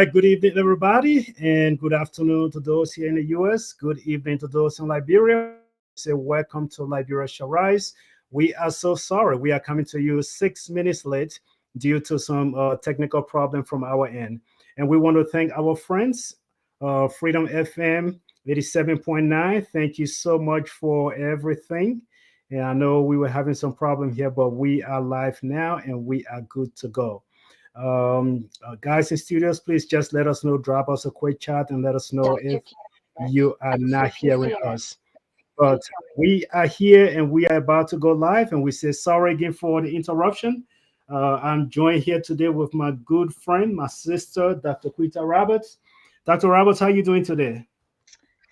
right, good evening, everybody, and good afternoon to those here in the US. Good evening to those in Liberia. We say welcome to Liberia Shall Rise. We are so sorry. We are coming to you 6 minutes late due to some technical problem from our end. And we want to thank our friends, Freedom FM 87.9. Thank you so much for everything. And I know we were having some problem here, but we are live now and we are good to go. Guys in studios, please just let us know, drop us a quick chat and let us know if you are not hearing us. But we are here and we are about to go live, and we say sorry again for the interruption. I'm joined here today with my good friend, my sister, Dr. Quita Roberts. Dr. Roberts, how are you doing today?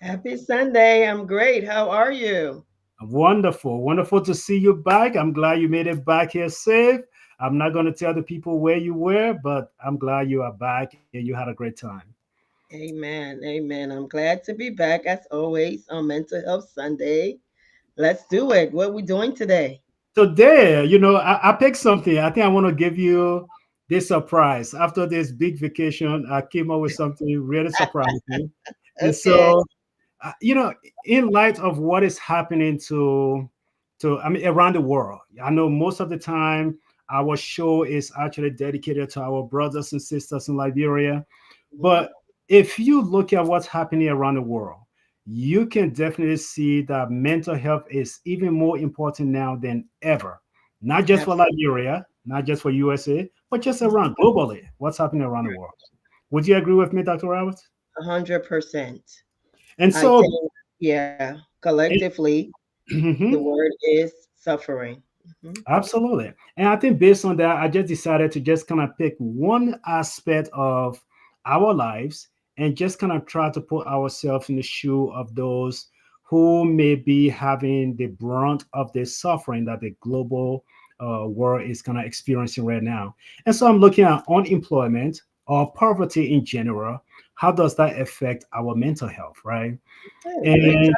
Happy Sunday. I'm great. How are you? Wonderful, wonderful to see you back. I'm glad you made it back here safe. I'm not going to tell the people where you were, but I'm glad you are back and you had a great time. Amen. Amen. I'm glad to be back as always on Mental Health Sunday. Let's do it. What are we doing today? Today, I picked something. I think I want to give you this surprise. After this big vacation, I came up with something really surprising. And Okay. so, in light of what is happening I mean, around the world, I know most of the time our show is actually dedicated to our brothers and sisters in Liberia. Mhm. But if you look at what's happening around the world, you can definitely see that mental health is even more important now than ever. Not just for Absolutely. Liberia, not just for USA, but just around globally. What's happening around the world? Would you agree with me, Dr. Roberts? 100%. And I so, think, yeah, it, collectively, the Mhm, word is suffering. Mhm. absolutely. And I think based on that, I just decided to just kind of pick one aspect of our lives and just kind of try to put ourselves in the shoe of those who may be having the brunt of the suffering that the global world is kind of experiencing right now. And so I'm looking at unemployment or poverty in general. How does that affect our mental health, right? Oh, And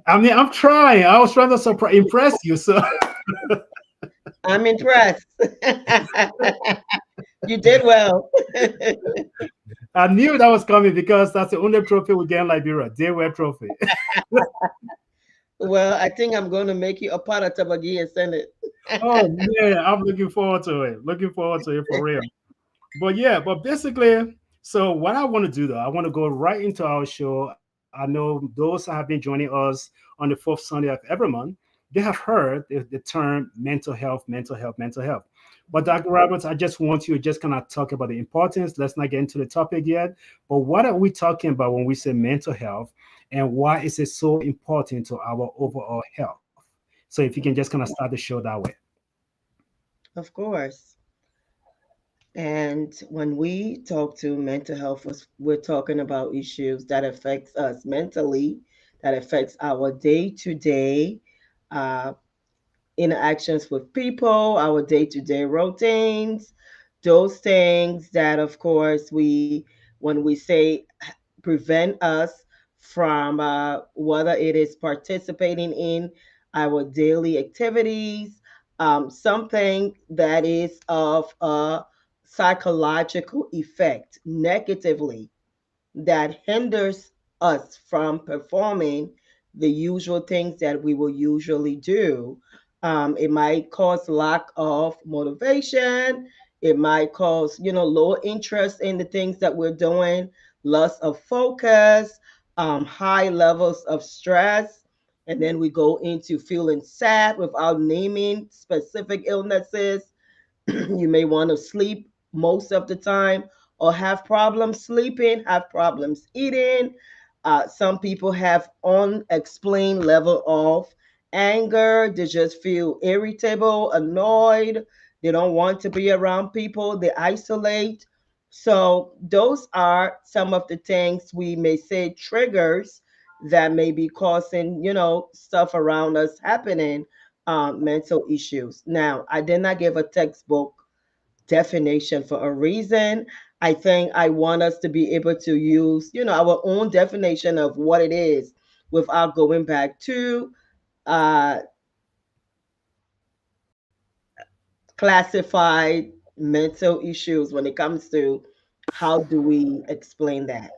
I mean, I'm trying. I was trying to impress you. So I'm impressed. You did well. I knew that was coming because that's the only trophy we get in Liberia. Day wear trophy. Well, I think I'm going to make you a part of Tabagi and send it. Oh man, I'm looking forward to it. Looking forward to it for real. But yeah, but basically, so what I want to do though, I want to go right into our show. I know those that have been joining us on the fourth Sunday of every month, they have heard the term mental health, mental health, mental health. But Dr. Roberts, I just want you to just kind of talk about the importance. Let's not get into the topic yet. But what are we talking about when we say mental health, and why is it so important to our overall health? So if you can just kind of start the show that way. Of course. And when we talk to mental health, we're talking about issues that affects us mentally, that affects our day-to-day uh, interactions with people, our day-to-day routines, those things that, of course, when we say prevent us from whether it is participating in our daily activities, something that is of a psychological effect negatively that hinders us from performing the usual things that we will usually do. It might cause lack of motivation. It might cause, low interest in the things that we're doing, loss of focus, high levels of stress. And then we go into feeling sad without naming specific illnesses. You may want to sleep most of the time or have problems sleeping, have problems eating. Some people have unexplained level of anger. They just feel irritable, annoyed. They don't want to be around people. They isolate. So those are some of the things we may say triggers that may be causing, stuff around us happening, mental issues. Now, I did not give a textbook definition for a reason. I think I want us to be able to use, our own definition of what it is without going back to uh, classified mental issues when it comes to How do we explain that?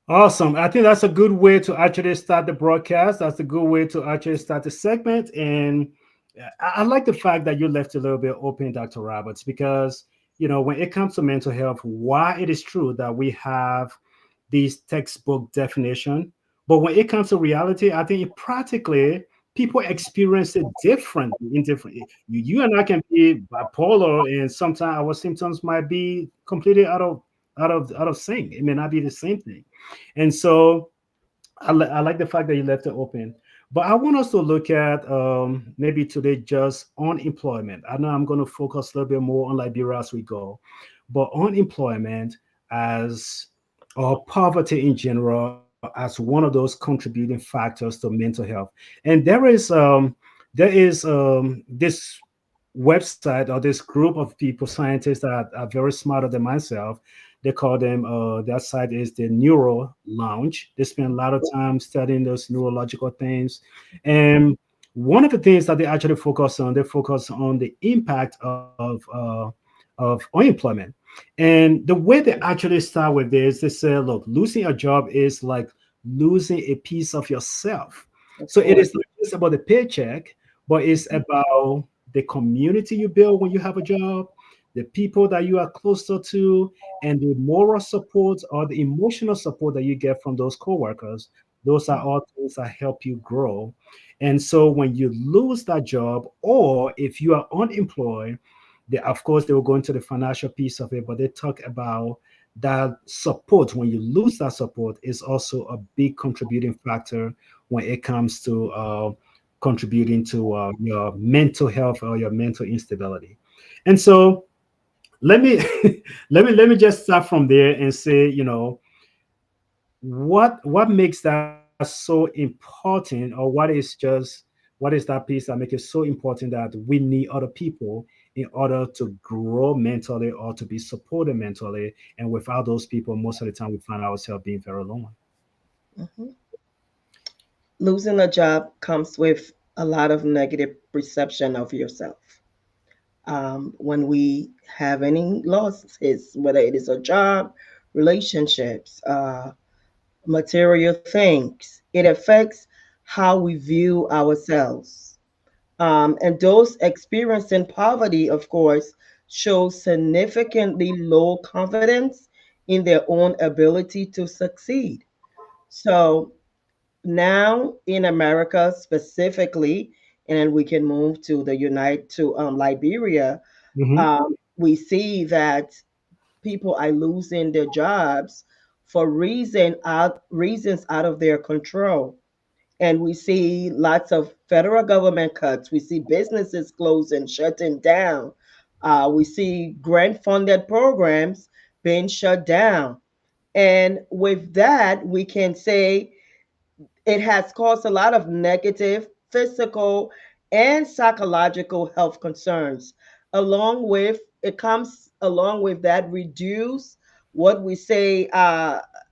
Awesome. I think that's a good way to actually start the broadcast. That's a good way to actually start the segment. And I like the fact that you left a little bit open, Dr. Roberts, because, when it comes to mental health, why it is true that we have these textbook definition, but when it comes to reality, I think it practically people experience it differently in different. You and I can be bipolar, and sometimes our symptoms might be completely out of sync. It may not be the same thing. And so I like the fact that you left it open. But I want us to look at maybe today just unemployment. I know I'm going to focus a little bit more on Liberia as we go, but unemployment as or poverty in general as one of those contributing factors to mental health. And there is this website or this group of people, scientists that are very smarter than myself. They call them, their site is the Neuro Lounge. They spend a lot of time studying those neurological things. And one of the things that they actually they focus on the impact of unemployment. And the way they actually start with this, they say, look, losing a job is like losing a piece of yourself. Of So it course. is not just about the paycheck, but it's about the community you build when you have a job, the people that you are closer to, and the moral support or the emotional support that you get from those coworkers. Those are all things that help you grow. And so when you lose that job, or if you are unemployed, of course, they will go into the financial piece of it, but they talk about that support. When you lose that support, is also a big contributing factor when it comes to contributing to your mental health or your mental instability. And so let me let me just start from there and say, what makes that so important, or what is that piece that makes it so important that we need other people in order to grow mentally or to be supported mentally, and without those people, most of the time we find ourselves being very lonely. Mhm. Losing a job comes with a lot of negative perception of yourself. When we have any losses, whether it is a job, relationships, material things, it affects how we view ourselves. And those experiencing poverty, of course, show significantly low confidence in their own ability to succeed. So now in America specifically, and we can move to the United to Liberia, Hmm. we see that people are losing their jobs for reasons out of their control. And we see lots of federal government cuts. We see businesses closing, shutting down. We see grant funded programs being shut down. And with that, we can say it has caused a lot of negative physical and psychological health concerns. Along with it comes along with that reduce what we say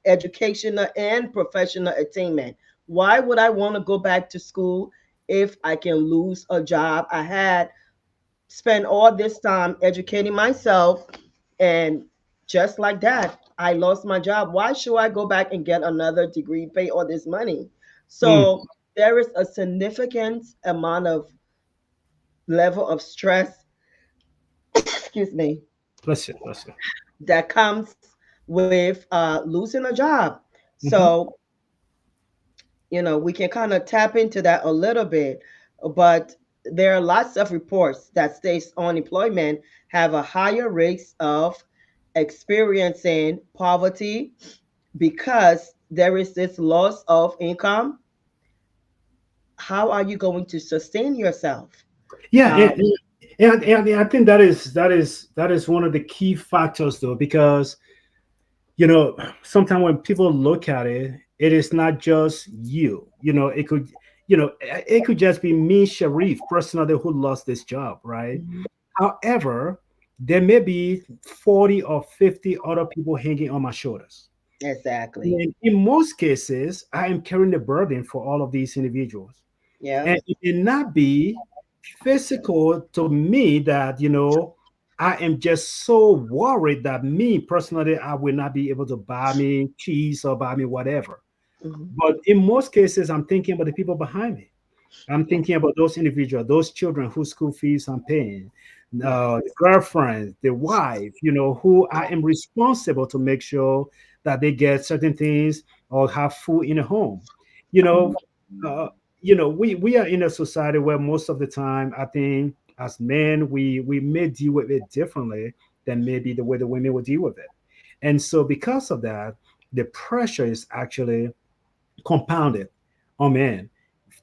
educational and professional attainment. Why would I want to go back to school if I can lose a job I had spent all this time educating myself, and just like that I lost my job? Why should I go back and get another degree, pay all this money? Mm. So there is a significant amount of level of stress excuse me, Bless you, bless you. that comes with losing a job. Hmm. So we can kind of tap into that a little bit, but there are lots of reports that states unemployment have a higher rates of experiencing poverty because there is this loss of income. How are you going to sustain yourself? Yeah, um, and I think that is one of the key factors, though, because sometimes when people look at it, it is not just you. It could just be me, Sharif, personally, who lost this job, right? mhm, However, there may be 40 or 50 other people hanging on my shoulders. exactly. And in most cases, I am carrying the burden for all of these individuals. Yeah. And it may not be physical to me that, I am just so worried that me personally, I will not be able to buy me cheese or buy me whatever. Mhm. But in most cases, I'm thinking about the people behind me. I'm thinking about those individuals, those children whose school fees I'm paying, Yes. the girlfriend, the wife, who I am responsible to make sure that they get certain things or have food in a home. You know, uh, we are in a society where most of the time, I think as men, we may deal with it differently than maybe the way the women will deal with it. And so because of that, the pressure is actually compounded on men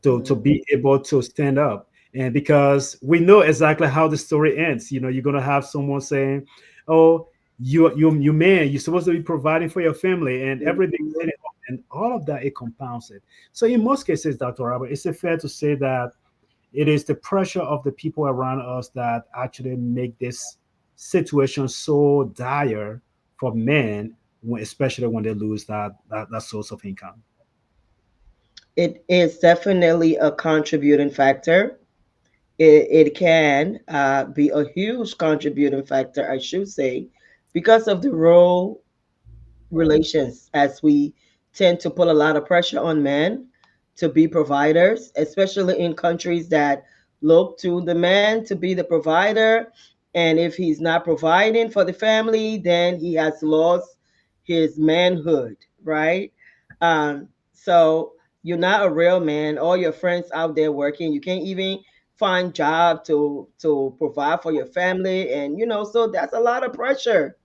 to Mhm. be able to stand up. And because we know exactly how the story ends, you're gonna have someone saying, "Oh, you man, you're supposed to be providing for your family and everything," Mhm. and all of that it compounds it. So in most cases, Dr. Robert, is it fair to say that it is the pressure of the people around us that actually make this situation so dire for men, especially when they lose that source of income? It is definitely a contributing factor. It can be a huge contributing factor, I should say, because of the role relations, as we tend to put a lot of pressure on men to be providers, especially in countries that look to the man to be the provider. And if he's not providing for the family, then he has lost his manhood, right? So you're not a real man. All your friends out there working, you can't even find job to provide for your family, and so that's a lot of pressure.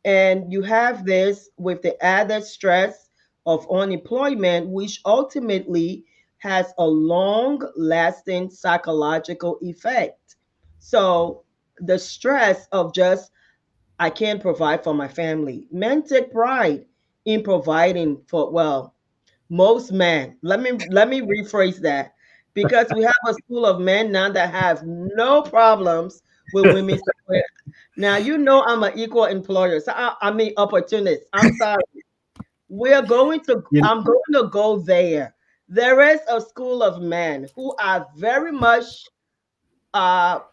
And you have this with the added stress of unemployment, which ultimately has a long lasting psychological effect. So, the stress of just, I can't provide for my family. Men take pride in providing for, well, most men. Let me rephrase that, because we have a school of men now that have no problems with women. Now I'm an equal employer, so I mean opportunist. I'm sorry. We're going to. You, I'm going to go there. There is a school of men who are very much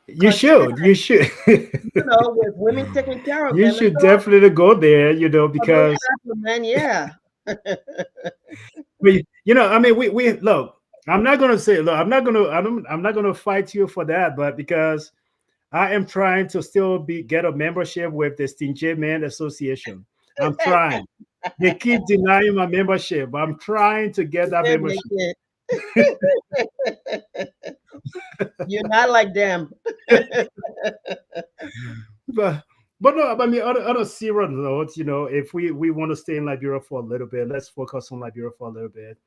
you content, should. You should. with women taking care of You them, and should so definitely go there, for those because type of men, yeah. I mean, we look. I'm not gonna say, look. I'm not gonna fight you for that, but because I am trying to still get a membership with the Stingy Men Association. I'm trying. They keep denying my membership. I'm trying to get that They make membership. it. You're not like them. but but no, I mean, on a serious note, if we want to stay in Liberia for a little bit, let's focus on Liberia for a little bit.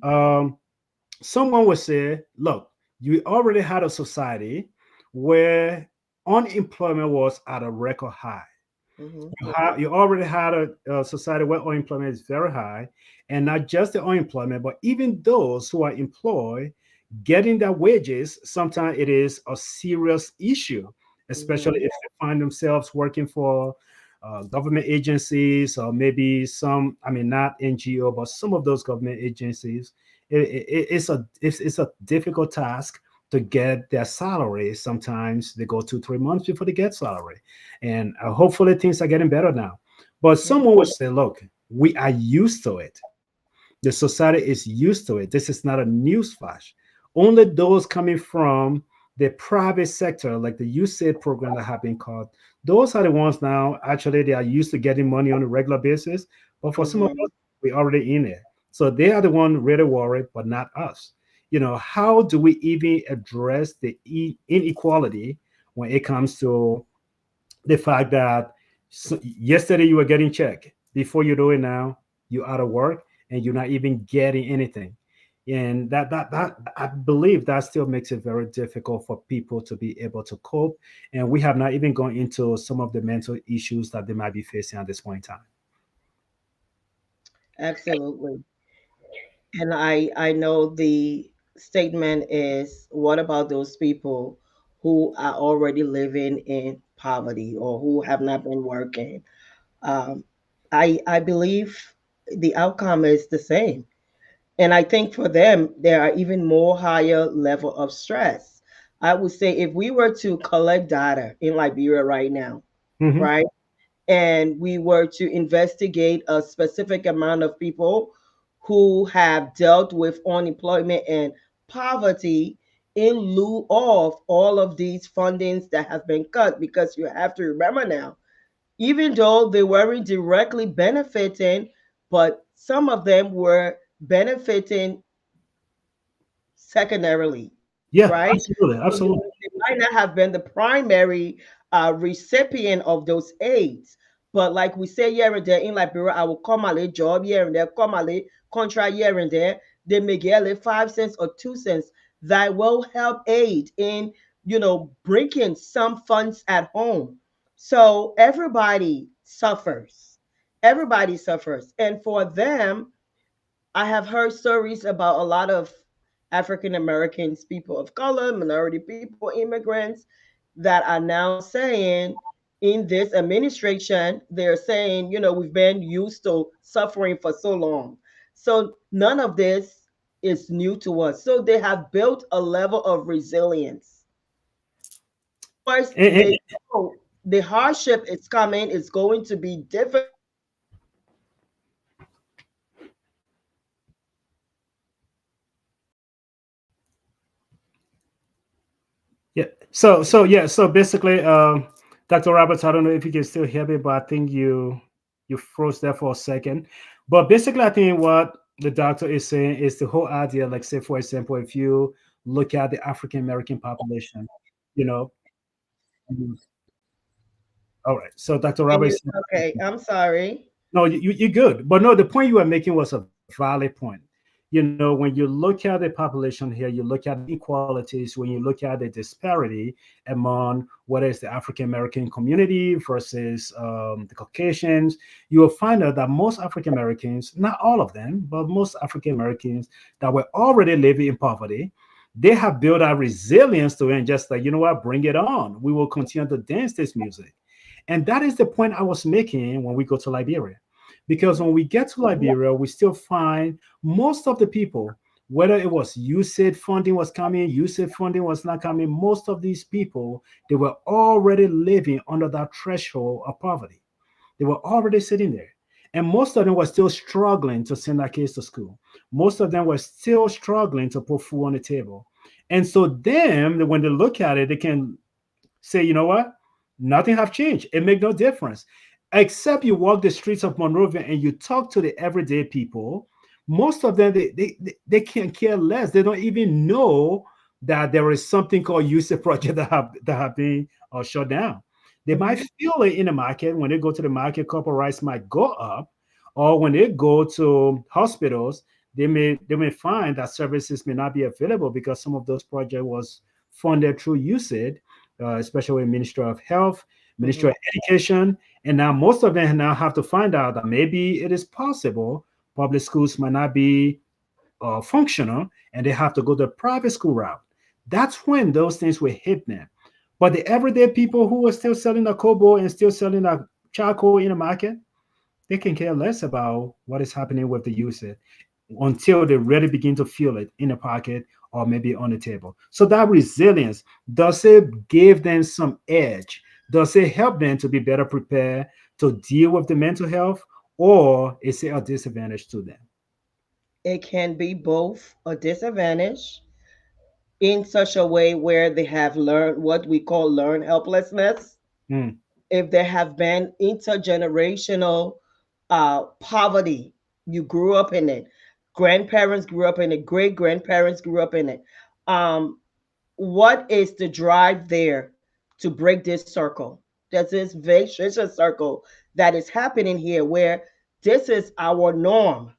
Um, Someone would say, look, you already had a society where unemployment was at a record high. Mhm. You already had a society where unemployment is very high, and not just the unemployment, but even those who are employed getting their wages. Sometimes it is a serious issue, especially Mhm. if they find themselves working for government agencies, or maybe some, I mean, not NGO, but some of those government agencies. It's a difficult task to get their salary. Sometimes they go 2 3 months before they get salary, and hopefully things are getting better now. But someone would say, look, we are used to it. The society is used to it. This is not a news flash. Only those coming from the private sector, like the USAID program that have been called, those are the ones now actually they are used to getting money on a regular basis. But for some of us, Mhm. we're already in it. So they are the one really worried, but not us. How do we even address the inequality when it comes to the fact that yesterday you were getting check, before you do it now you're out of work and you're not even getting anything, and that I believe that still makes it very difficult for people to be able to cope, and we have not even gone into some of the mental issues that they might be facing at this point in time. Absolutely. And I know the statement is, what about those people who are already living in poverty or who have not been working? Um, I believe the outcome is the same. And I think for them, there are even more higher level of stress. I would say if we were to collect data in Liberia right now, Hmm. right, and we were to investigate a specific amount of people who have dealt with unemployment and poverty in lieu of all of these fundings that have been cut, because you have to remember now, even though they weren't directly benefiting, but some of them were benefiting secondarily, Yeah, right? absolutely, So absolutely. they might not have been the primary recipient of those aids. But like we say here and there in Liberia, I will come a job here and there, come a contract here and there. They may get like 5 cents or 2 cents that will help aid in, bringing some funds at home. So everybody suffers. Everybody suffers. And for them, I have heard stories about a lot of African Americans, people of color, minority people, immigrants that are now saying in this administration, they're saying, we've been used to suffering for so long. So none of this is new to us. So they have built a level of resilience. Of course, And, they know the hardship is coming, it's going to be difficult. yeah, so basically, Dr. Roberts, I don't know if you can still hear me, but I think you froze there for a second. But basically, I think what the doctor is saying is the whole idea. Like, say for example, if you look at the African American population, you know. Mhm. All right. So Dr. And you, Roberts, okay, I'm sorry. no, you're good. But no, the point you were making was a valid point. When you look at the population here, you look at the inequalities, when you look at the disparity among what is the African American community versus the Caucasians, you will find out that most African Americans, not all of them, but most African Americans that were already living in poverty, they have built a resilience to it and just like, you know what, bring it on. We will continue to dance this music. And that is the point I was making when we go to Liberia. Because when we get to Liberia, we still find most of the people, whether it was USAID funding was coming, USAID funding was not coming, most of these people, they were already living under that threshold of poverty. They were already sitting there. And most of them were still struggling to send their kids to school. Most of them were still struggling to put food on the table. And so then when they look at it, they can say, you know what? Nothing have changed. It make no difference. Except you walk the streets of Monrovia and you talk to the everyday people, most of them, they can't care less. They don't even know that there is something called USAID project that have been shut down. They might Mhm. feel it in the market. When they go to the market, copper rice might go up, or when they go to hospitals, they may find that services may not be available because some of those projects was funded through USAID, especially Ministry of Health, Ministry Mhm. of Education, and now most of them now have to find out that maybe it is possible public schools might not be functional, and they have to go the private school route. That's when those things will hit them. But the everyday people who are still selling a kobo and still selling a charcoal in the market, they can care less about what is happening with the user until they really begin to feel it in the pocket or maybe on the table. So that resilience, does it give them some edge? Does it help them to be better prepared to deal with the mental health, or is it a disadvantage to them? It can be both a disadvantage in such a way where they have learned what we call learned helplessness. Mm, If there have been intergenerational poverty, you grew up in it, grandparents grew up in it, great grandparents grew up in it. Um, what is the drive there to break this circle? There's this vicious circle that is happening here where this is our norm.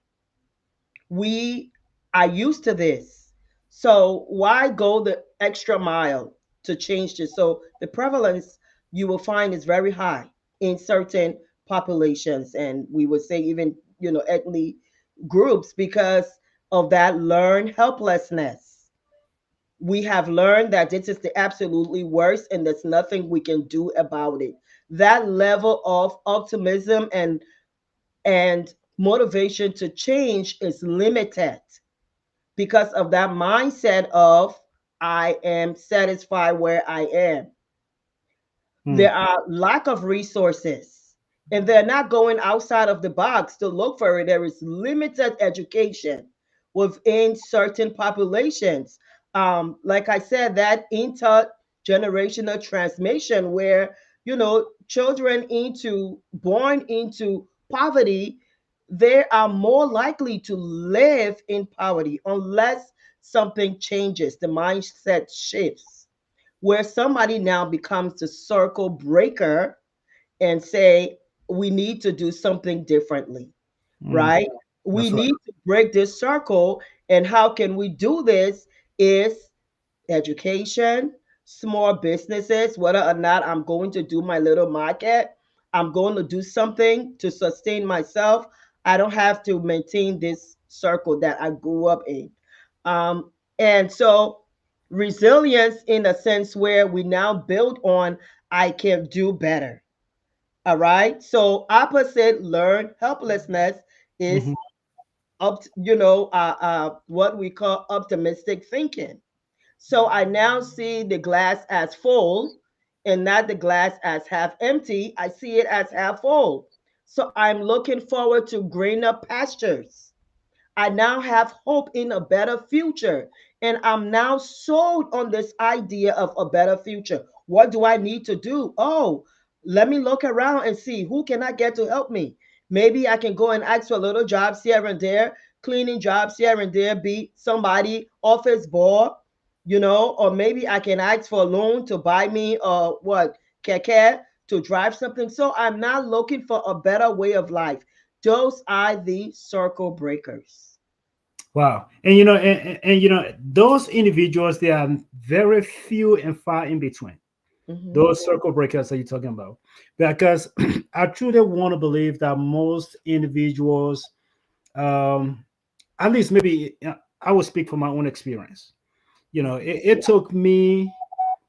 We are used to this. So why go the extra mile to change this? So the prevalence you will find is very high in certain populations, and we would say even ethnic groups, because of that learned helplessness. We have learned that this is the absolutely worst and there's nothing we can do about it. That level of optimism and motivation to change is limited because of that mindset of I am satisfied where I am. Mm, There are lack of resources, and they're not going outside of the box to look for it. There is limited education within certain populations. Like I said, that intergenerational transmission where children into born into poverty, they are more likely to live in poverty unless something changes, the mindset shifts where somebody now becomes the circle breaker and say, we need to do something differently, mm, right? We that's right. need to break this circle. And how can we do this? Is education, small businesses, whether or not I'm going to do my little market, I'm going to do something to sustain myself. I don't have to maintain this circle that I grew up in. Um, and so, resilience in a sense where we now build on, I can do better. All right. So, opposite learn helplessness is Hmm. what we call optimistic thinking. So I now see the glass as full and not the glass as half empty. I see it as half full. So I'm looking forward to greener pastures. I now have hope in a better future. And I'm now sold on this idea of a better future. What do I need to do? Oh, let me look around and see who can I get to help me. Maybe I can go and ask for little jobs here and there, cleaning jobs here and there, be somebody office boy, or maybe I can ask for a loan to buy me what keke to drive something. So I'm now looking for a better way of life. Those are the circle breakers. Wow. Those individuals, they are very few and far in between. Hmm. Those circle breakers that you're talking about. Because I truly want to believe that most individuals, um, at least maybe I will speak from my own experience. It took me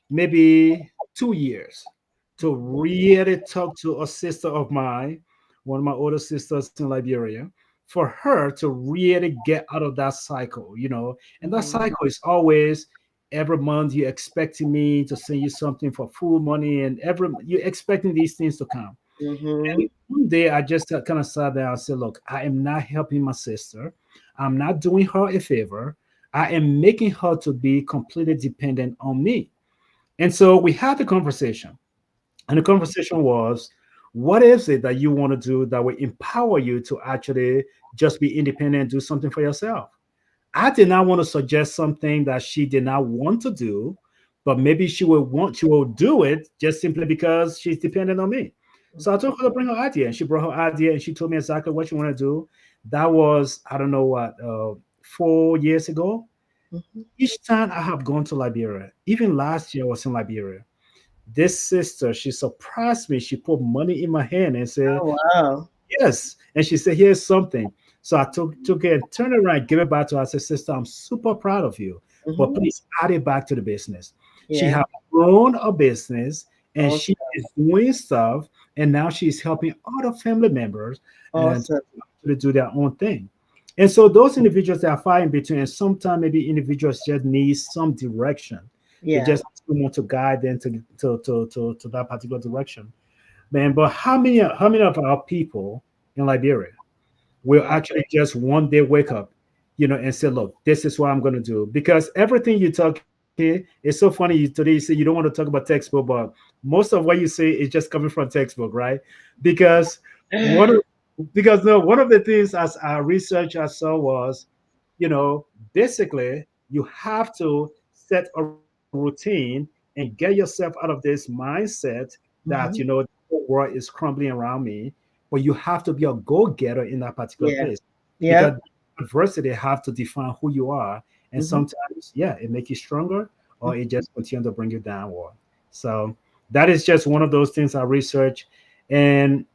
maybe 2 years to really talk to a sister of mine, one of my older sisters in Liberia, for her to really get out of that cycle. And that Hmm. cycle is always every month you're expecting me to send you something for food money, and every you're expecting these things to come. Hmm. And one day I just kind of sat there and said, look, I am not helping my sister. I'm not doing her a favor. I am making her to be completely dependent on me. And so we had the conversation, and the conversation was, what is it that you want to do that will empower you to actually just be independent and do something for yourself? I did not want to suggest something that she did not want to do, but maybe she will do it just simply because she's dependent on me. So I told her to bring her idea, and she brought her idea, and she told me exactly what she wanted to do. That was, I don't know what, 4 years ago. Hmm. Each time I have gone to Liberia, even last year I was in Liberia, this sister, she surprised me. She put money in my hand and said, Oh, wow. yes. And she said, here's something. So I took it and turned it around, give it back to her. I said, sister, I'm super proud of you, but Hmm. please add it back to the business. She Yeah. has grown a business, and she Awesome. is doing stuff. And now she's helping other family members and Awesome. to do their own thing. And so those individuals that are far in between, and sometimes maybe individuals just need some direction. They Yeah. just want to guide them to that particular direction. Man, but how many of our people in Liberia will Yeah. actually just one day wake up, and say, look, this is what I'm going to do? Because everything you talk here is so funny. Today you say you don't want to talk about textbook, but most of what you say is just coming from textbook, right? Because one of because no, one of the things as our research I saw was, you know, basically you have to set a routine and get yourself out of this mindset that, Hmm. the whole world is crumbling around me, but you have to be a go-getter in that particular Yeah. place, because Yep. adversity have to define who you are. And Hmm. sometimes, yeah, it make you stronger, or it just continue to bring you downward. So that is just one of those things I research. And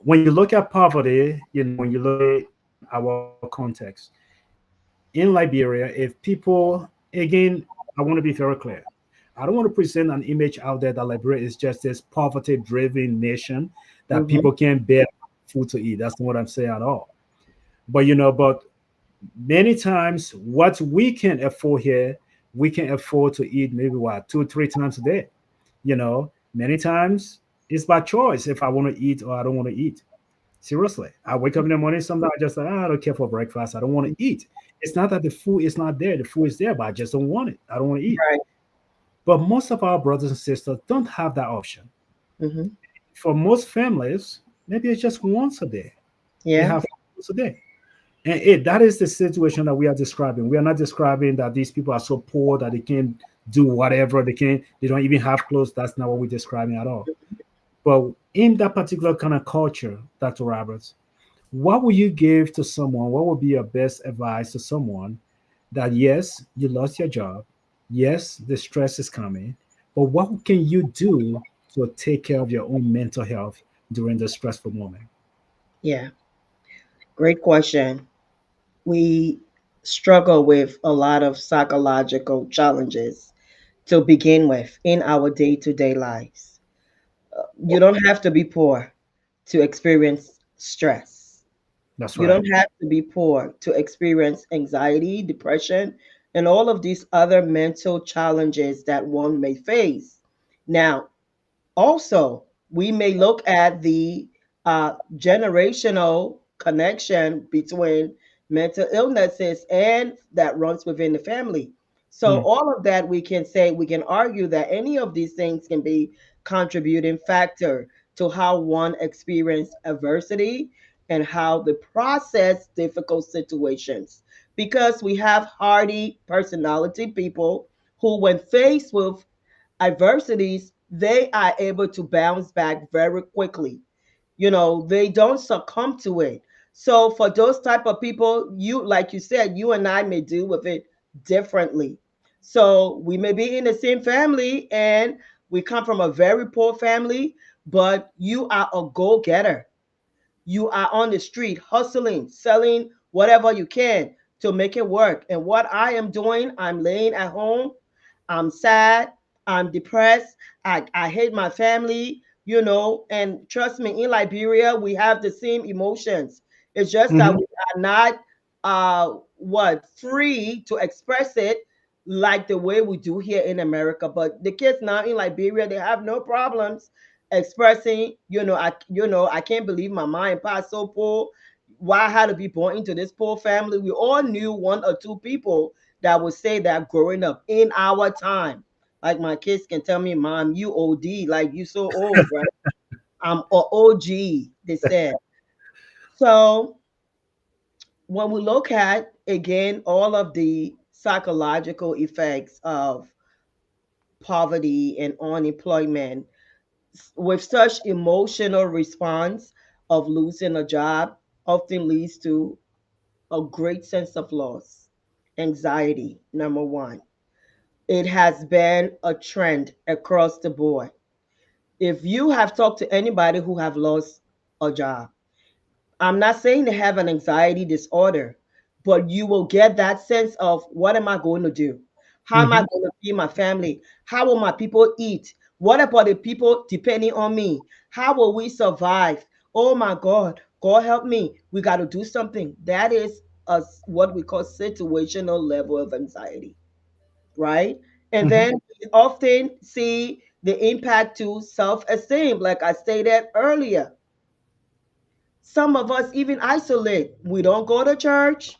when you look at poverty, when you look at it in our context, in Liberia, if people, again, I want to be very clear. I don't want to present an image out there that Liberia is just this poverty driven nation that Hmm. people can't bear food to eat. That's not what I'm saying at all. But many times what we can afford here, we can afford to eat maybe what 2 or 3 times a day. Many times it's by choice if I want to eat or I don't want to eat. Seriously, I wake up in the morning. Sometimes I just like, I don't care for breakfast. I don't want to eat. It's not that the food is not there. The food is there, but I just don't want it. I don't want to eat. Right. But most of our brothers and sisters don't have that option. Hmm. For most families, maybe it's just once a day. They Yeah. have once a day. And that is the situation that we are describing. We are not describing that these people are so poor that they can do whatever they can. They don't even have clothes. That's not what we're describing at all. But in that particular kind of culture, Dr. Roberts, what would you give to someone? What would be your best advice to someone that yes, you lost your job, yes, the stress is coming, but what can you do to take care of your own mental health during the stressful moment? Yeah. Great question. We struggle with a lot of psychological challenges to begin with in our day to day lives. You don't have to be poor to experience stress. That's You right. don't have to be poor to experience anxiety, depression, and all of these other mental challenges that one may face. Now, also, we may look at the generational connection between mental illnesses and that runs within the family. So, Hmm. all of that we can say, we can argue that any of these things can be contributing factor to how one experience adversity and how they process difficult situations. Because we have hardy personality people who, when faced with adversities, they are able to bounce back very quickly. They don't succumb to it. So for those type of people, you like you said, you and I may deal with it differently. So we may be in the same family and we come from a very poor family, but you are a go-getter. You are on the street hustling, selling whatever you can to make it work. And what I am doing, I'm laying at home. I'm sad. I'm depressed. I hate my family, and trust me, in Liberia, we have the same emotions. It's just that Hmm. we are not free to express it like the way we do here in America. But the kids now in Liberia, they have no problems expressing, I can't believe my mom and pa so poor. Why I had to be born into this poor family. We all knew one or two people that would say that growing up in our time. Like my kids can tell me, Mom, you OD, like you so old, right? I'm a OG, they said. So when we look at again all of the psychological effects of poverty and unemployment, with such emotional response of losing a job often leads to a great sense of loss, anxiety, number one. It has been a trend across the board. If you have talked to anybody who have lost a job, I'm not saying they have an anxiety disorder, but you will get that sense of what am I going to do? How am I Hmm. going to feed my family? How will my people eat? What about the people depending on me? How will we survive? Oh my God, God help me. We got to do something. That is what we call situational level of anxiety, right? And Hmm. then we often see the impact to self esteem, like I stated earlier. Some of us even isolate. We don't go to church.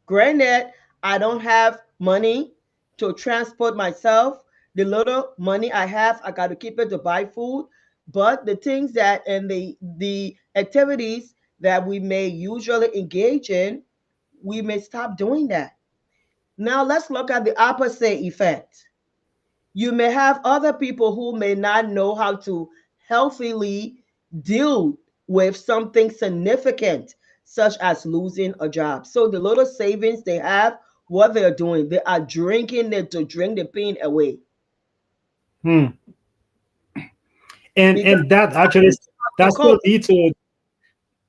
Granted, I don't have money to transport myself. The little money I have, I got to keep it to buy food. But the things that and the activities that we may usually engage in, we may stop doing that. Now let's look at the opposite effect. You may have other people who may not know how to healthily deal with something significant, such as losing a job. So the little savings they have, what they're doing, they are drinking it to drink the pain away. Hmm. and Because and that I actually, don't know how that to still cope. lead to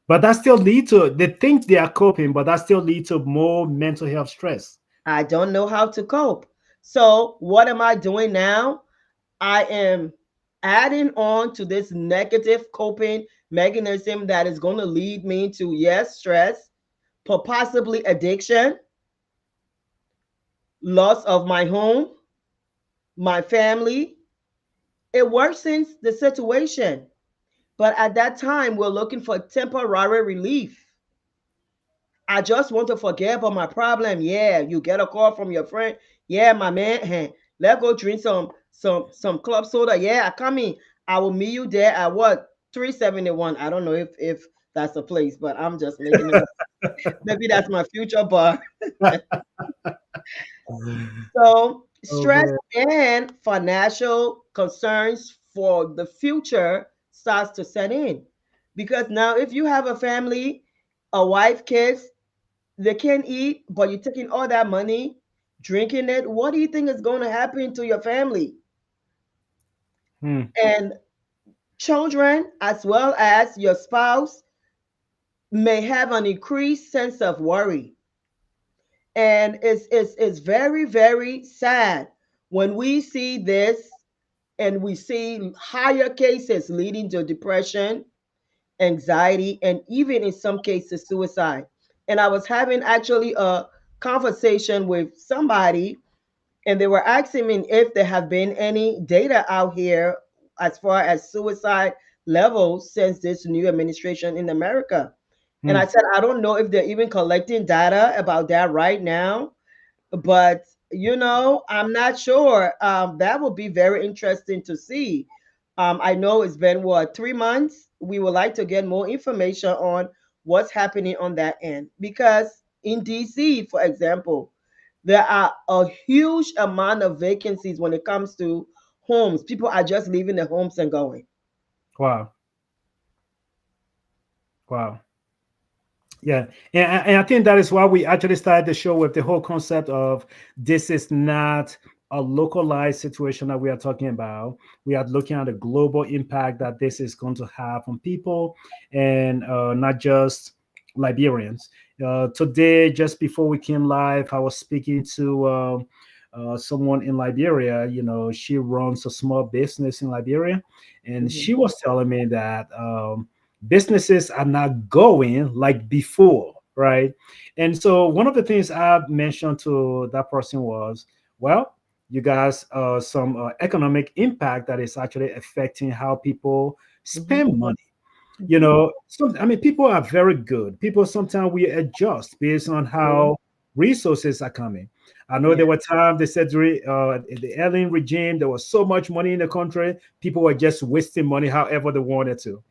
but that still lead to, they think they are coping, but that still lead to more mental health stress. I don't know how to cope. So what am I doing now? I am adding on to this negative coping mechanism that is going to lead me to, yes, stress, possibly addiction, loss of my home, my family, it worsens the situation. But at that time, we're looking for temporary relief. I just want to forget about my problem. Yeah, you get a call from your friend. Yeah, my man, let's go drink some club soda. Yeah, I come in. I will meet you there at what 371. I don't know if that's a place, but I'm just making it up. Maybe that's my future bar. So Oh stress man. and financial concerns for the future starts to set in. Because now if you have a family, a wife, kids, they can't eat, but you're taking all that money, drinking it, what do you think is going to happen to your family? Hmm. And children, as well as your spouse, may have an increased sense of worry. And it's very, very sad when we see this and we see higher cases leading to depression, anxiety, and even in some cases, suicide. And I was having actually a conversation with somebody, and they were asking me if there have been any data out here as far as suicide levels since this new administration in America. And Hmm. I said, I don't know if they're even collecting data about that right now, but I'm not sure. That would be very interesting to see. I know it's been what 3 months. We would like to get more information on what's happening on that end because in DC, for example, there are a huge amount of vacancies when it comes to homes. People are just leaving their homes and going. Wow. Wow. Yeah, and I think that is why we actually started the show with the whole concept of this is not a localized situation that we are talking about. We are looking at the global impact that this is going to have on people, and not just Liberians. Today, just before we came live, I was speaking to someone in Liberia. She runs a small business in Liberia, and Mhm, she was telling me that. Businesses are not going like before, right? And so one of the things I mentioned to that person was, well, you guys, some economic impact that is actually affecting how people mhm, spend money. mhm. I mean, people are very good. People sometimes we adjust based on Mhm. how resources are coming. I know Yeah. there were times they said during the alien regime there was so much money in the country, people were just wasting money however they wanted to.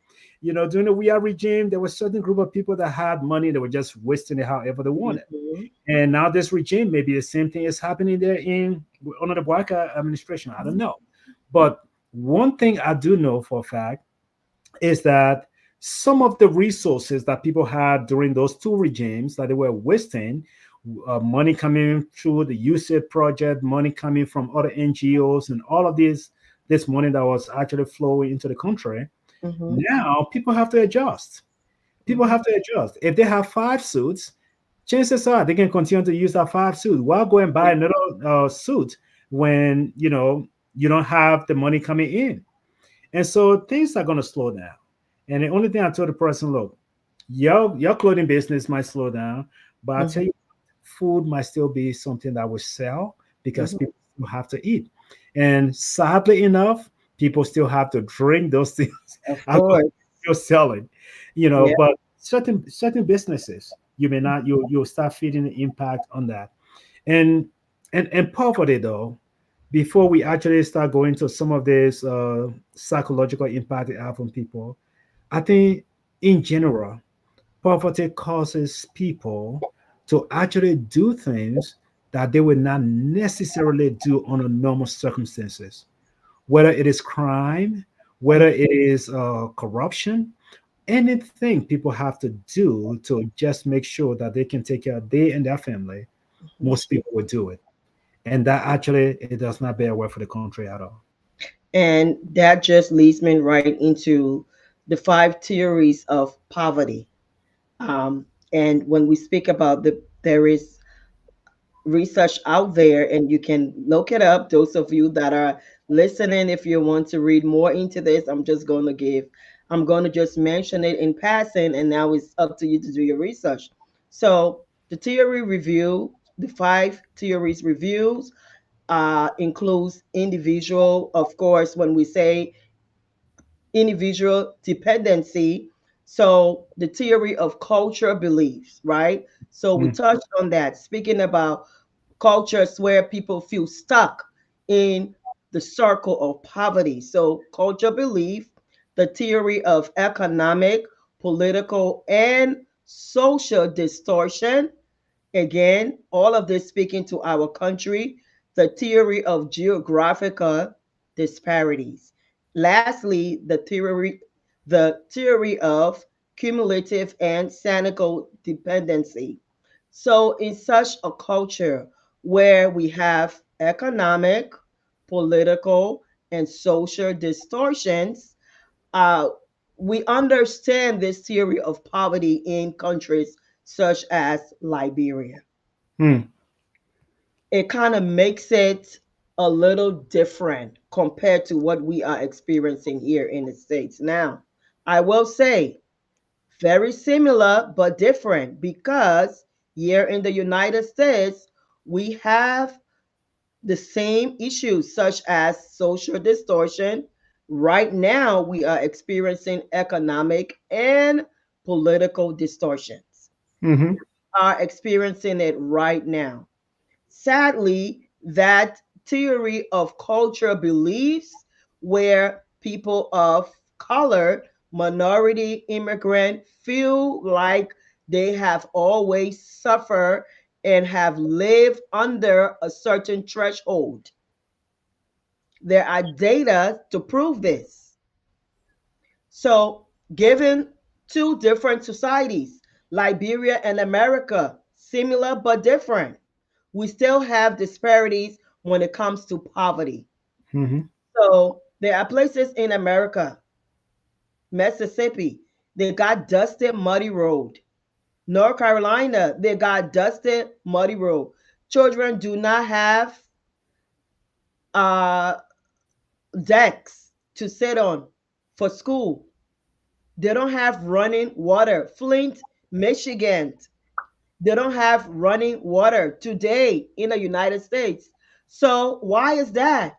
During the WEA regime, there was a certain group of people that had money, they were just wasting it however they wanted. Mhm, And now this regime, maybe the same thing is happening there under the Black administration. I don't know, but one thing I do know for a fact is that some of the resources that people had during those two regimes that they were wasting, money coming through the USAID project, money coming from other NGOs, and all of this money that was actually flowing into the country. mhm, Now people have to adjust. People mhm. have to adjust. If they have 5 suits, chances are they can continue to use that 5 suit. Why go and buy another suit when you don't have the money coming in? And so things are going to slow down. And the only thing I told the person, look, your clothing business might slow down, but I tell Mhm, you, food might still be something that will sell because mhm. people still have to eat. And sadly enough, people still have to drink those things. Of Alcohol course. is still selling, Yeah. but certain businesses, you may not, you'll start feeling the impact on that. And and poverty though, before we actually start going to some of this psychological impact it have on people, I think in general, poverty causes people to actually do things that they would not necessarily do under normal circumstances, whether it is crime, whether it is corruption, anything people have to do to just make sure that they can take care of they and their family. Mhm. Most people would do it, and that actually it does not bear well for the country at all. And that just leads me right into the five theories of poverty. Um, and when we speak about there is research out there, and you can look it up. Those of you that are listening, if you want to read more into this, I'm going to just mention it in passing, and now it's up to you to do your research. So, the theory review. the five theories reviews includes individual, of course, when we say individual dependency. So the theory of culture beliefs, right? So we Mm, touched on that, speaking about cultures where people feel stuck in the circle of poverty. So culture belief, the theory of economic, political, and social distortion. Again, all of this speaking to our country, the theory of geographical disparities. Lastly, the theory of cumulative and cynical dependency. So, in such a culture where we have economic, political, and social distortions, uh, we understand this theory of poverty in countries such as Liberia. mm, It kind of makes it a little different compared to what we are experiencing here in the States. Now, I will say very similar but different because here in the United States, we have the same issues such as social distortion. Right now, we are experiencing economic and political distortions. mhm, Are experiencing it right now. Sadly, that theory of culture beliefs where people of color, minority, immigrant feel like they have always suffered and have lived under a certain threshold. There are data to prove this. So, given two different societies, Liberia and America, similar but different, we still have disparities when it comes to poverty. mhm, So, there are places in America, Mississippi, they got dusted, muddy road. North Carolina, they got dusted, muddy road. Children do not have uh, decks to sit on for school. They don't have running water. Flint, Michigan, they don't have running water today in the United States. So, why is that?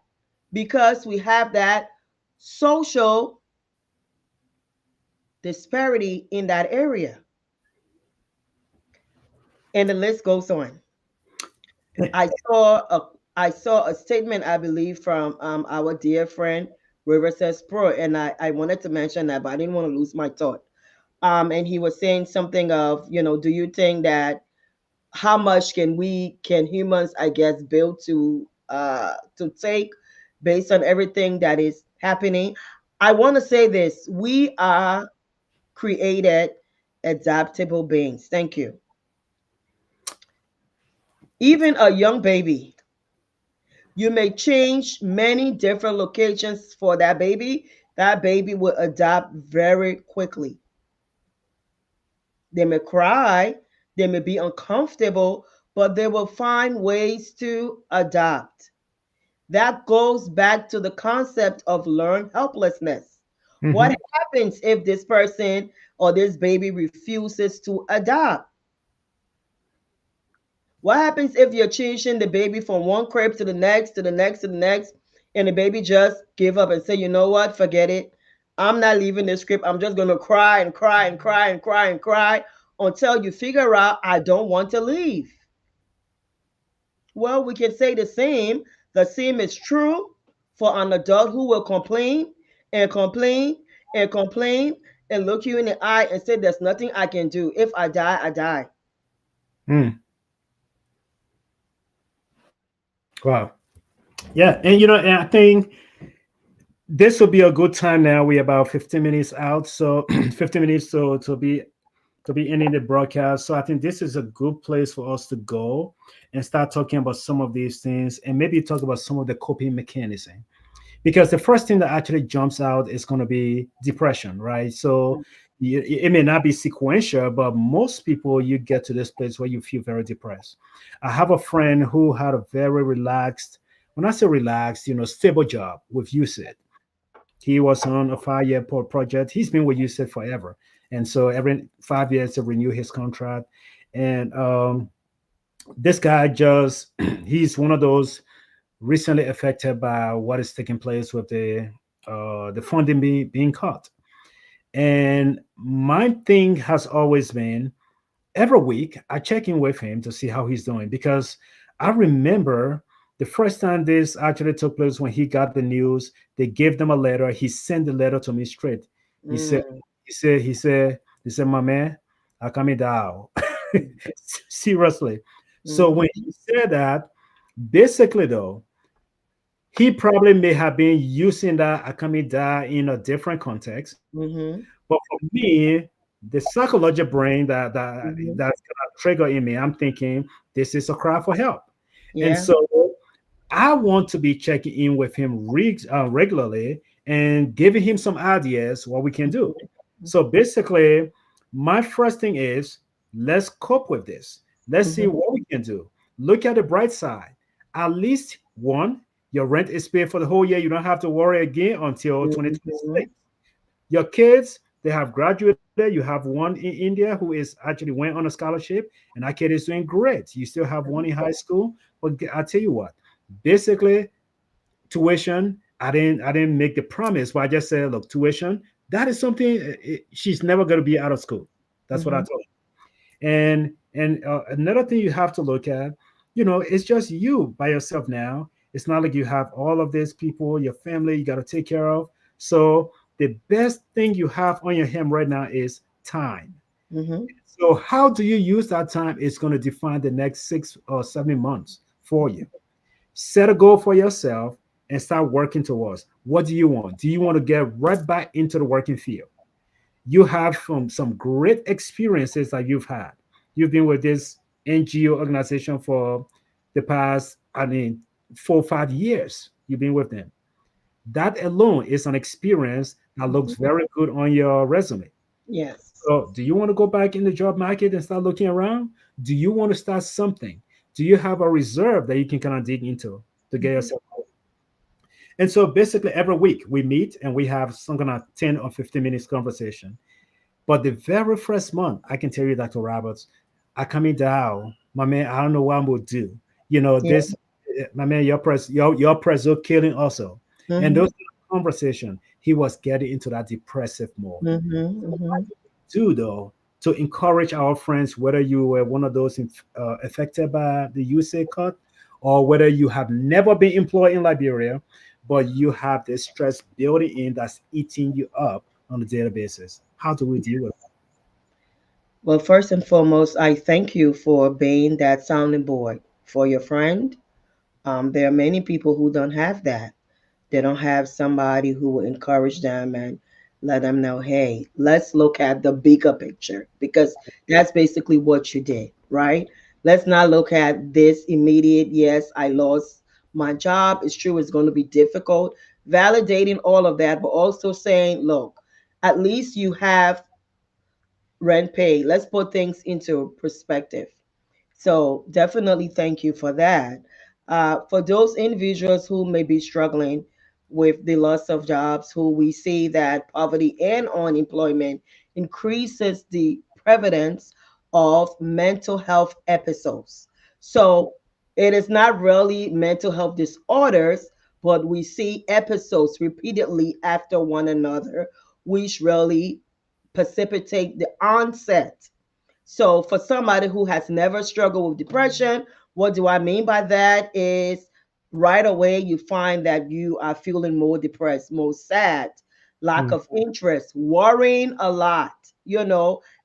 Because we have that social disparity in that area. And the list goes on. eh, I saw a I saw a statement, I believe, from our dear friend River Says Pro, and I wanted to mention that, but I didn't want to lose my thought. And he was saying something of, do you think that how much can humans, I guess, build to take based on everything that is happening? I want to say this: we are created adaptable beings. Thank you. Even a young baby, you may change many different locations for that baby will adapt very quickly. They may cry, they may be uncomfortable, but they will find ways to adapt. That goes back to the concept of learned helplessness. What mhm, happens if this person or this baby refuses to adapt? What happens if you're changing the baby from one crib to the next, to the next, to the next, and the baby just give up and say, you know what, forget it. I'm not leaving this crib. I'm just going to cry and cry and cry and cry and cry until you figure out I don't want to leave. Well, we can say the same. The same is true for an adult who will complain and complain and complain and look you in the eye and say, there's nothing I can do. If I die, I die. mm. Wow. Yeah, and and I think this will be a good time now. We're about 15 minutes out, so 15 minutes to be ending the broadcast. So I think this is a good place for us to go and start talking about some of these things and maybe talk about some of the coping mechanism. Because the first thing that actually jumps out is going to be depression, right? So it may not be sequential, but most people, you get to this place where you feel very depressed. I have a friend who had a very relaxed, when I say relaxed, stable job with USIT. He was on a 5-year project. He's been with USIT forever. And so every 5 years to renew his contract. And This guy just he's one of those recently affected by what is taking place with the funding being cut. And my thing has always been every week I check in with him to see how he's doing because I remember the first time this actually took place when he got the news, they gave them a letter. He sent the letter to me straight. He said, Mm, he said, my man, I come down. Seriously. So when mhm, he said that, basically though, he probably may have been using that Akamida in a different context. mhm, But for me, the psychological brain mhm. that's gonna trigger in me, I'm thinking this is a cry for help. And Yeah. so I want to be checking in with him regularly and giving him some ideas what we can do. Mhm, So basically, my first thing is let's cope with this. Let's see mhm, what we can do. Look at the bright side. At least one, your rent is paid for the whole year. You don't have to worry again until mhm, 2026. Your kids, they have graduated. You have one in India who is actually went on a scholarship, and that kid is doing great. You still have one in high school. But I tell you what, basically, tuition. I didn't make the promise, but I just said, look, tuition. That is something she's never going to be out of school. That's what I mhm, told her. And another thing you have to look at, it's just you by yourself now. It's not like you have all of these people, your family you got to take care of. So the best thing you have on your hand right now is time. mhm, So how do you use that time is going to define the next 6 or 7 months for you. Set a goal for yourself and start working towards. What do you want? Do you want to get right back into the working field? You have some great experiences that you've had. You've been with this NGO organization for the past, 4 or 5 years. You've been with them. That alone is an experience that looks mhm. very good on your resume. Yes. So, do you want to go back in the job market and start looking around? Do you want to start something? Do you have a reserve that you can kind of dig into to get Mhm, yourself out? And so basically every week we meet and we have some kind of 10 or 15 minutes conversation. But the very first month, I can tell you, Dr. Roberts, I coming down, my man, I don't know what I'm gonna do. yeah. This my man, your press killing also. And Mhm, those conversation, he was getting into that depressive mode. mhm, So what mhm, do we do though to encourage our friends, whether you were one of those affected by the USA cut, or whether you have never been employed in Liberia, but you have this stress building in that's eating you up on a daily basis? How do we deal with Well, first and foremost, I thank you for being that sounding board for your friend. There are many people who don't have that. They don't have somebody who will encourage them and let them know, hey, let's look at the bigger picture because that's basically what you did, right? Let's not look at this immediate. Yes, I lost my job. It's true, it's going to be difficult. Validating all of that, but also saying, look, at least you have rent paid. Let's put things into perspective. So definitely thank you for that. For those individuals who may be struggling with the loss of jobs, who we see that poverty and unemployment increases the prevalence of mental health episodes. So it is not really mental health disorders, but we see episodes repeatedly after one another, which really precipitate the onset. So, for somebody who has never struggled with depression, what do I mean by that is right away you find that you are feeling more depressed, more sad, lack it? of interest, worrying a lot,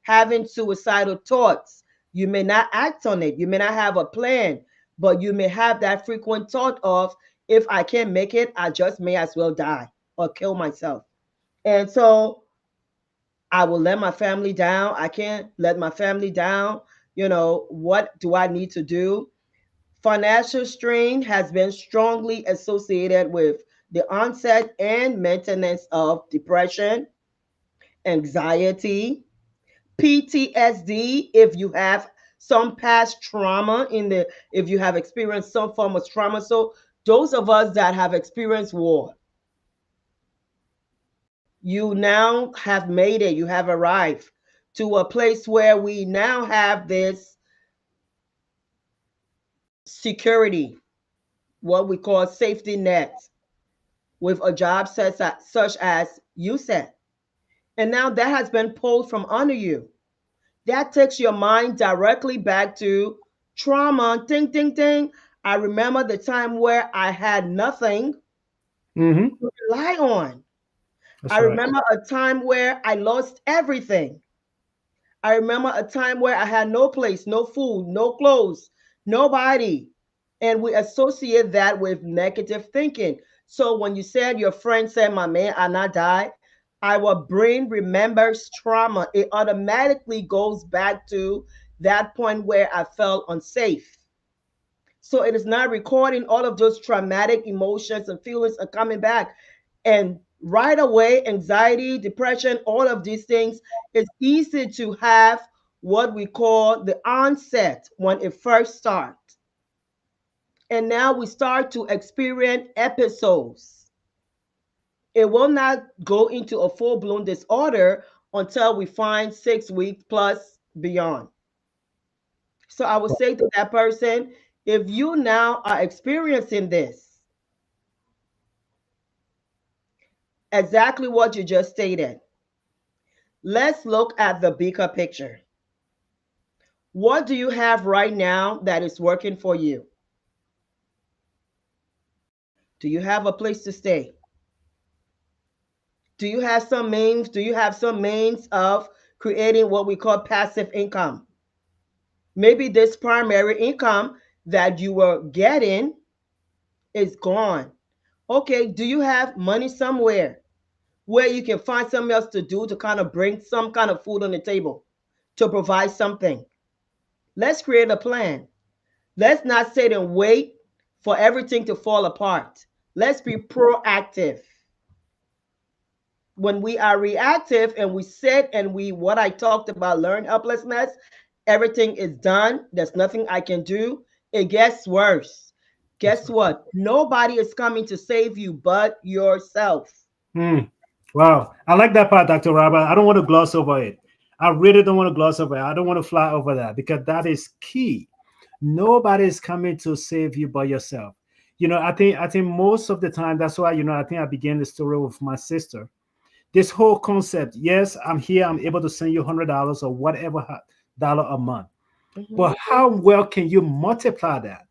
having suicidal thoughts. You may not act on it, you may not have a plan, but you may have that frequent thought of, if I can't make it, I just may as well die or kill myself. And so I will let my family down. I can't let my family down. What do I need to do? Financial strain has been strongly associated with the onset and maintenance of depression, anxiety, PTSD if you have some past trauma if you have experienced some form of trauma. So those of us that have experienced war, you now have made it, you have arrived to a place where we now have this security, what we call safety net, with a job such as you said. And now that has been pulled from under you. That takes your mind directly back to trauma. Ding, ding, ding. I remember the time where I had nothing Mm-hmm. to rely on. I That's right. remember a time where I lost everything. I remember a time where I had no place, no food, no clothes, nobody. And we associate that with negative thinking. So when you said your friend said, "My man, I not die," our brain remembers trauma. It automatically goes back to that point where I felt unsafe. So it is not recording all of those traumatic emotions and feelings are coming back. And right away, anxiety, depression, all of these things, it's easy to have what we call the onset when it first starts. And now we start to experience episodes. It will not go into a full blown disorder until we find 6 weeks plus beyond. So I would say to that person, if you now are experiencing this, exactly what you just stated, let's look at the bigger picture. What do you have right now that is working for you? Do you have a place to stay? Do you have some means? Do you have some means of creating what we call passive income? Maybe this primary income that you were getting is gone. Okay, do you have money somewhere where you can find something else to do to kind of bring some kind of food on the table, to provide something? Let's create a plan. Let's not sit and wait for everything to fall apart. Let's be proactive. When we are reactive and we sit and we, what I talked about, learn helplessness, everything is done, there's nothing I can do, it gets worse. That's Guess right. what? Nobody is coming to save you but yourself. Hmm. Wow. I like that part, Dr. Robert. I don't want to gloss over it. I really don't want to gloss over it. I don't want to fly over that because that is key. Nobody is coming to save you but yourself. I think most of the time that's why, I think I began the story with my sister. This whole concept, yes, I'm here, I'm able to send you $100 or whatever dollar a month. Hmm. But how well can you multiply that?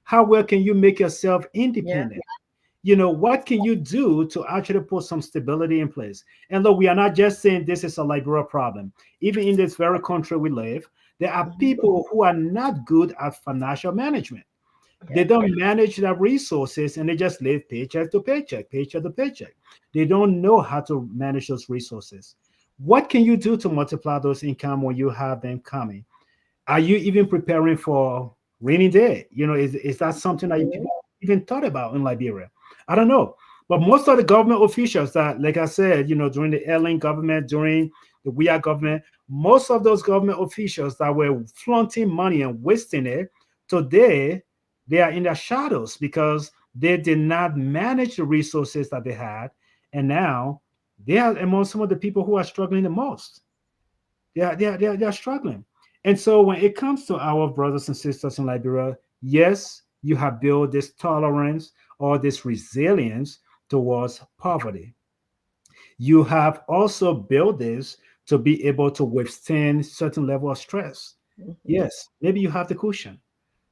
How well can you make yourself Yeah. independent? What can you do to actually put some stability in place? And look, we are not just saying this is a liberal problem. Even in this very country we live, there are Hmm. people who are not good at financial management. They Yeah. don't manage their resources and they just live paycheck to paycheck, paycheck to paycheck. They don't know how to manage those resources. What can you do to multiply those income when you have them coming? Are you even preparing for rainy day? Is that something that you Mhm. people even thought about in Liberia? I don't know. But most of the government officials that, like I said, during the Ellen government, during the WIA government, most of those government officials that were flaunting money and wasting it, today they are in their shadows because they did not manage the resources that they had. And now they are among some of the people who are struggling the most. They are struggling. And so when it comes to our brothers and sisters in Liberia, yes, you have built this tolerance or this resilience towards poverty. You have also built this to be able to withstand certain level of stress. Mhm. Yes, maybe you have the cushion.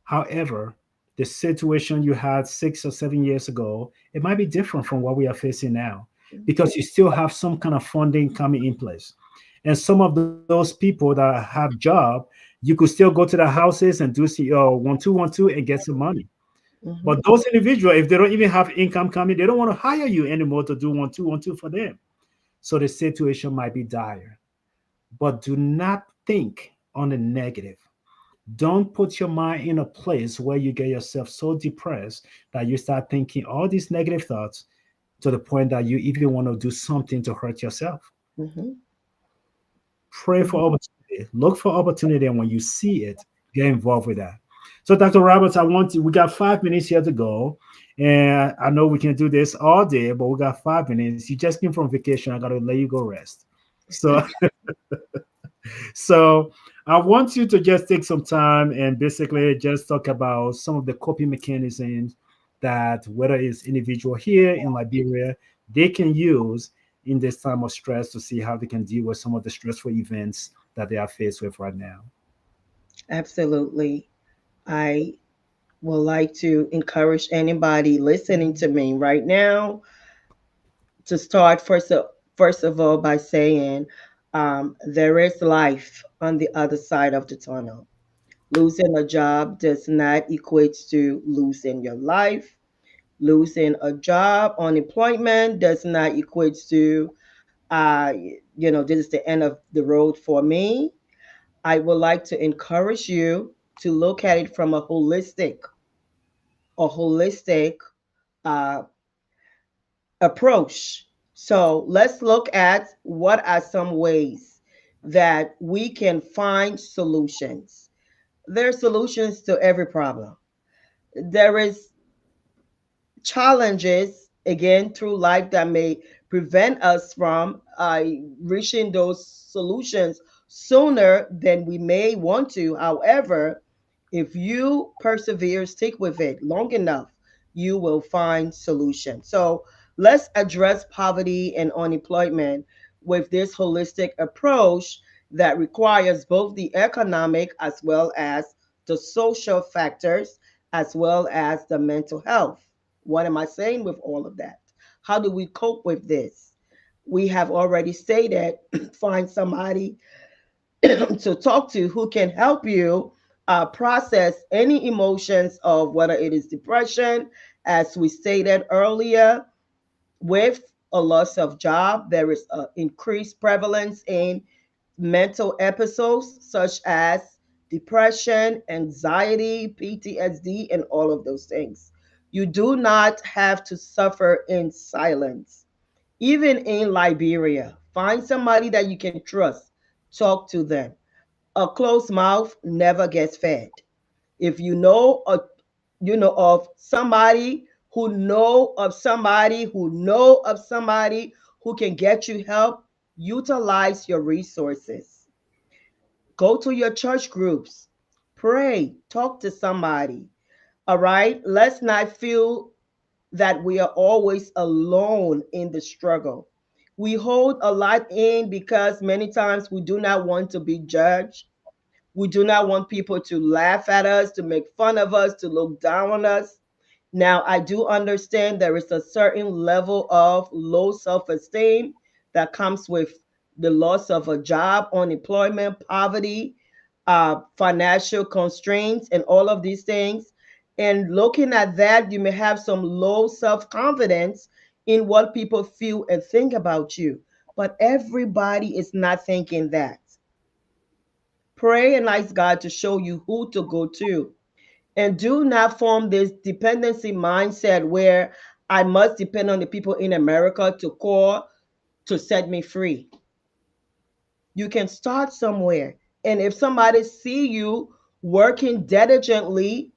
However, the situation you had 6 or 7 years ago, it might be different from what we are facing now because you still have some kind of funding coming in place. And some of those people that have job, you could still go to their houses and do 1 2 1 2 and get some money. But Mhm. those individuals, if they don't even have income coming, they don't want to hire you anymore to do 1 2 1 2 for them. So the situation might be dire. But do not think on the negative. Don't put your mind in a place where you get yourself so depressed that you start thinking all these negative thoughts to the point that you even want to do something to hurt yourself. Mhm. Pray Mhm. for opportunity, look for opportunity, and when you see it, get involved with that. So, Dr. Roberts, we got 5 minutes here to go. And I know we can do this all day, but we got 5 minutes. You just came from vacation. I got to let you go rest. So, so I want you to just take some time and basically just talk about some of the coping mechanisms that whether it's individual here in Liberia, they can use in this time of stress to see how they can deal with some of the stressful events that they are faced with right now. Absolutely. I would like to encourage anybody listening to me right now to start first of all by saying there is life on the other side of the tunnel. Losing a job does not equate to losing your life. Losing a job, unemployment does not equate to, uh, this is the end of the road for me. I would like to encourage you to look at it from a holistic uh, approach. So let's look at what are some ways that we can find solutions. There are solutions to every problem. There is challenges again through life that may prevent us from reaching those solutions sooner than we may want to. However, if you persevere, stick with it long enough, you will find solutions. So let's address poverty and unemployment with this holistic approach that requires both the economic as well as the social factors as well as the mental health. What am I saying with all of that? How do we cope with this? We have already stated find somebody to talk to who can help you process any emotions of whether it is depression, as we stated earlier, with a loss of job. There is an increased prevalence in mental episodes such as depression, anxiety, PTSD, and all of those things. You do not have to suffer in silence. Even in Liberia, find somebody that you can trust, talk to them. A closed mouth never gets fed. If you know of somebody who know of somebody who can get you help, utilize your resources. Go to your church groups, pray, talk to somebody. All right, let's not feel that we are always alone in the struggle. We hold a lot in because many times we do not want to be judged. We do not want people to laugh at us, to make fun of us, to look down on us. Now, I do understand there is a certain level of low self esteem that comes with the loss of a job, unemployment, poverty, financial constraints, and all of these things. And looking at that, you may have some low self confidence in what people feel and think about you. But everybody is not thinking that. Pray and ask God to show you who to go to. And do not form this dependency mindset where I must depend on the people in America to call to set me free. You can start somewhere. And if somebody see you working diligently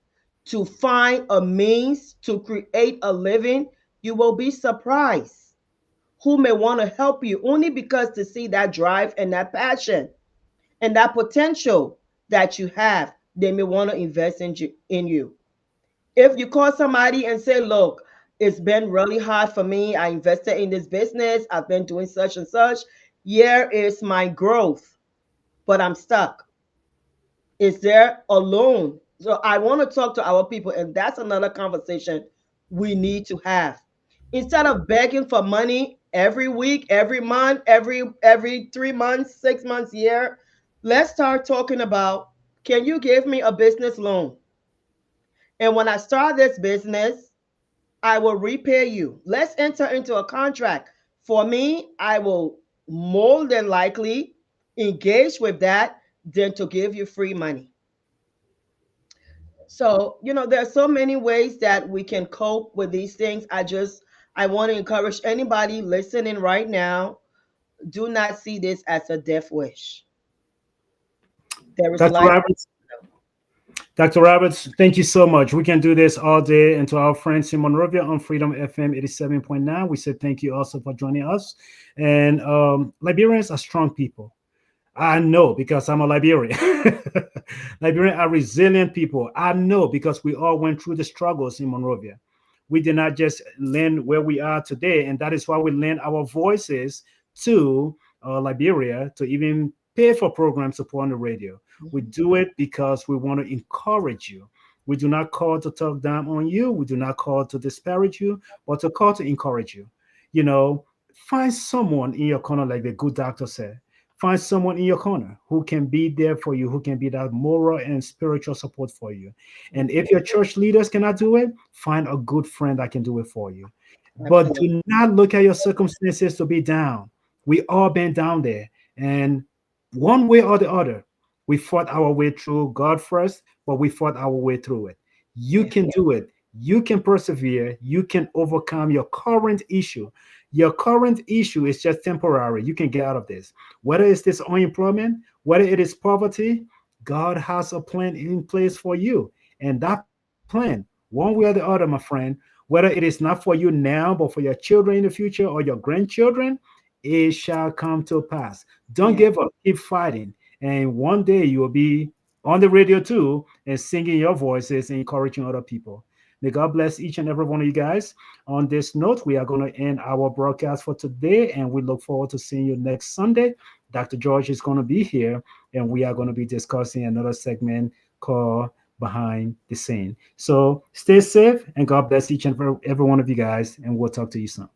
to find a means to create a living, you will be surprised who may want to help you only because to see that drive and that passion and that potential that you have, they may want to invest in you. If you call somebody and say, look, it's been really hard for me. I invested in this business. I've been doing such and such. Here is my growth, but I'm stuck. Is there a loan? So I want to talk to our people, and that's another conversation we need to have. Instead of begging for money every week, every month, every 3 months, 6 months, year, let's start talking about, can you give me a business loan? And when I start this business, I will repay you. Let's enter into a contract. For me, I will more than likely engage with that than to give you free money. So, there are so many ways that we can cope with these things. I want to encourage anybody listening right now, do not see this as a death wish. There is Dr. life. Roberts, Dr. Roberts, thank you so much. We can do this all day. And to our friends in Monrovia on Freedom FM 87.9, we said thank you also for joining us. And Liberians are strong people. I know because I'm a Liberian. Liberian are resilient people. I know because we all went through the struggles in Monrovia. We did not just land where we are today, and that is why we lend our voices to Liberia to even pay for programs to put on the radio. We Mhm. do it because we want to encourage you. We do not call to talk down on you. We do not call to disparage you, but to call to encourage you. You know, find someone in your corner, like the good doctor said. Find someone in your corner who can be there for you, who can be that moral and spiritual support for you. And if your church leaders cannot do it, find a good friend that can do it for you. But Absolutely. do not look at your circumstances to be down. We all been down there. And one way or the other, we fought our way through God first, but we fought our way through it. You Yeah. can do it. You can persevere. You can overcome your current issue. Your current issue is just temporary. You can get out of this. Whether it's this unemployment, whether it is poverty, God has a plan in place for you. And that plan, one way or the other, my friend, whether it is not for you now, but for your children in the future or your grandchildren, it shall come to pass. Don't Yeah. give up. Keep fighting. And one day you will be on the radio too and singing your voices and encouraging other people. May God bless each and every one of you guys. On this note, we are going to end our broadcast for today, and we look forward to seeing you next Sunday. Dr. George is going to be here, and we are going to be discussing another segment called Behind the Scene. So stay safe, and God bless each and every one of you guys, and we'll talk to you soon.